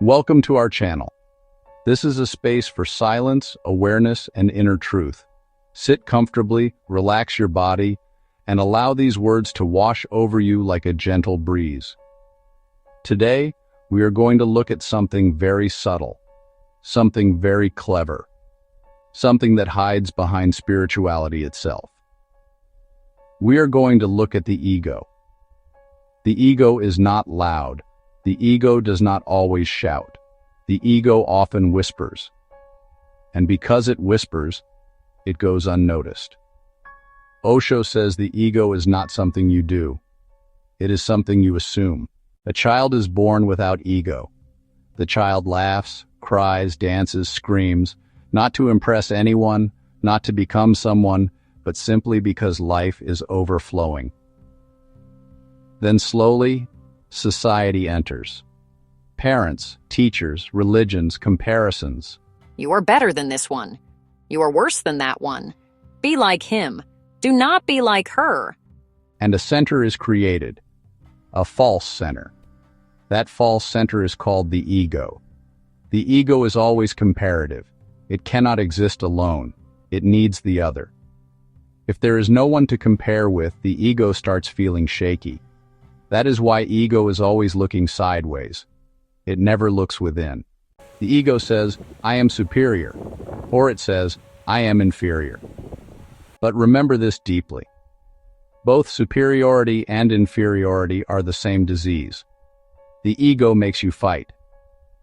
Welcome to our channel. This is a space for silence, awareness, and inner truth. Sit comfortably, relax your body, and allow these words to wash over you like a gentle breeze. Today, we are going to look at something very subtle, something very clever, something that hides behind spirituality itself. We are going to look at the ego. The ego is not loud. The ego does not always shout. The ego often whispers. And because it whispers, it goes unnoticed. Osho says the ego is not something you do. It is something you assume. A child is born without ego. The child laughs, cries, dances, screams, not to impress anyone, not to become someone, but simply because life is overflowing. Then slowly, society enters. Parents, teachers, religions, comparisons. You are better than this one. You are worse than that one. Be like him. Do not be like her. And a center is created. A false center. That false center is called the ego. The ego is always comparative. It cannot exist alone. It needs the other. If there is no one to compare with, the ego starts feeling shaky. That is why ego is always looking sideways. It never looks within. The ego says, I am superior, or it says, I am inferior. But remember this deeply. Both superiority and inferiority are the same disease. The ego makes you fight.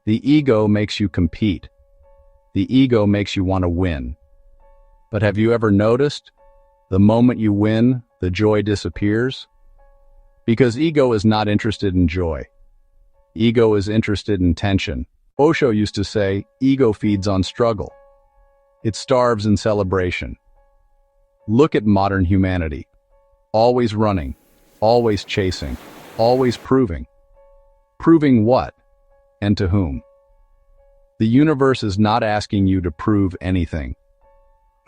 The ego makes you compete. The ego makes you want to win. But have you ever noticed? The moment you win, the joy disappears. Because ego is not interested in joy. Ego is interested in tension. Osho used to say, ego feeds on struggle. It starves in celebration. Look at modern humanity. Always running, always chasing, always proving. Proving what? And to whom? The universe is not asking you to prove anything.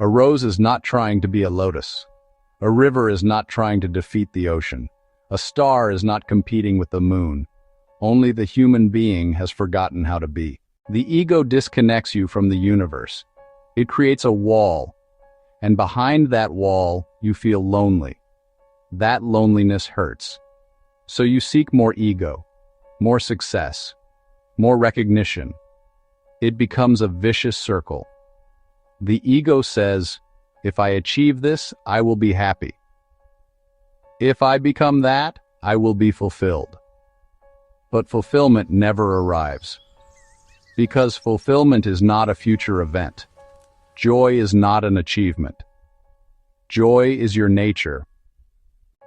A rose is not trying to be a lotus. A river is not trying to defeat the ocean. A star is not competing with the moon. Only the human being has forgotten how to be. The ego disconnects you from the universe. It creates a wall, and behind that wall, you feel lonely. That loneliness hurts. So you seek more ego, more success, more recognition. It becomes a vicious circle. The ego says, if I achieve this, I will be happy. If I become that, I will be fulfilled. But fulfillment never arrives. Because fulfillment is not a future event. Joy is not an achievement. Joy is your nature.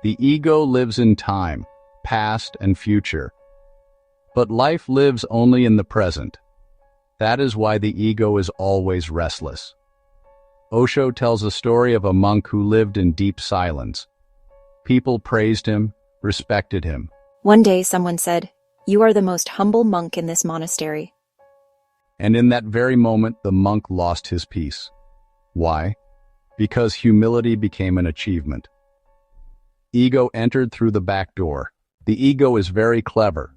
The ego lives in time, past and future. But life lives only in the present. That is why the ego is always restless. Osho tells a story of a monk who lived in deep silence. People praised him, respected him. One day someone said, "You are the most humble monk in this monastery." And in that very moment, the monk lost his peace. Why? Because humility became an achievement. Ego entered through the back door. The ego is very clever.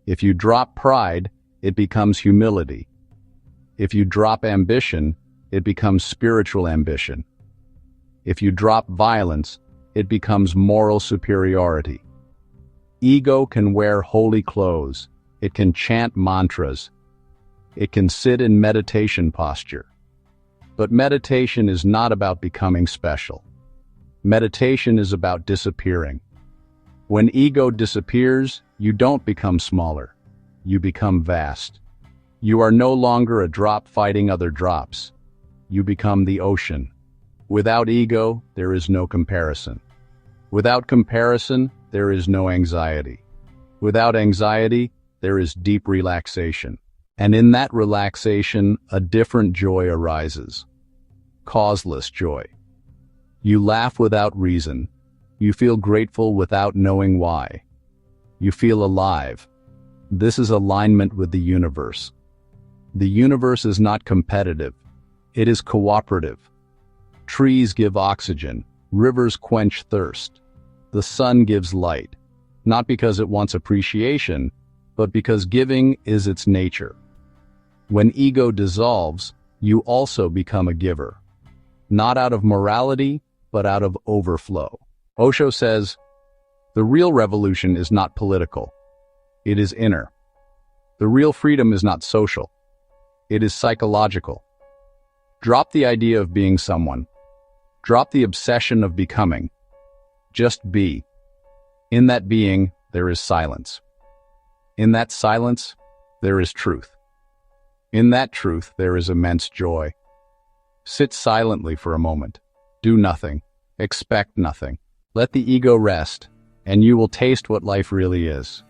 If you drop pride, it becomes humility. If you drop ambition, it becomes spiritual ambition. If you drop violence, it becomes moral superiority. Ego can wear holy clothes. It can chant mantras. It can sit in meditation posture. But meditation is not about becoming special. Meditation is about disappearing. When ego disappears, you don't become smaller. You become vast. You are no longer a drop fighting other drops. You become the ocean. Without ego, there is no comparison. Without comparison, there is no anxiety. Without anxiety, there is deep relaxation. And in that relaxation, a different joy arises. Causeless joy. You laugh without reason. You feel grateful without knowing why. You feel alive. This is alignment with the universe. The universe is not competitive. It is cooperative. Trees give oxygen. Rivers quench thirst. The sun gives light, not because it wants appreciation, but because giving is its nature. When ego dissolves, you also become a giver. Not out of morality, but out of overflow. Osho says, the real revolution is not political. It is inner. The real freedom is not social. It is psychological. Drop the idea of being someone. Drop the obsession of becoming. Just be. In that being, there is silence. In that silence, there is truth. In that truth, there is immense joy. Sit silently for a moment. Do nothing. Expect nothing. Let the ego rest, and you will taste what life really is.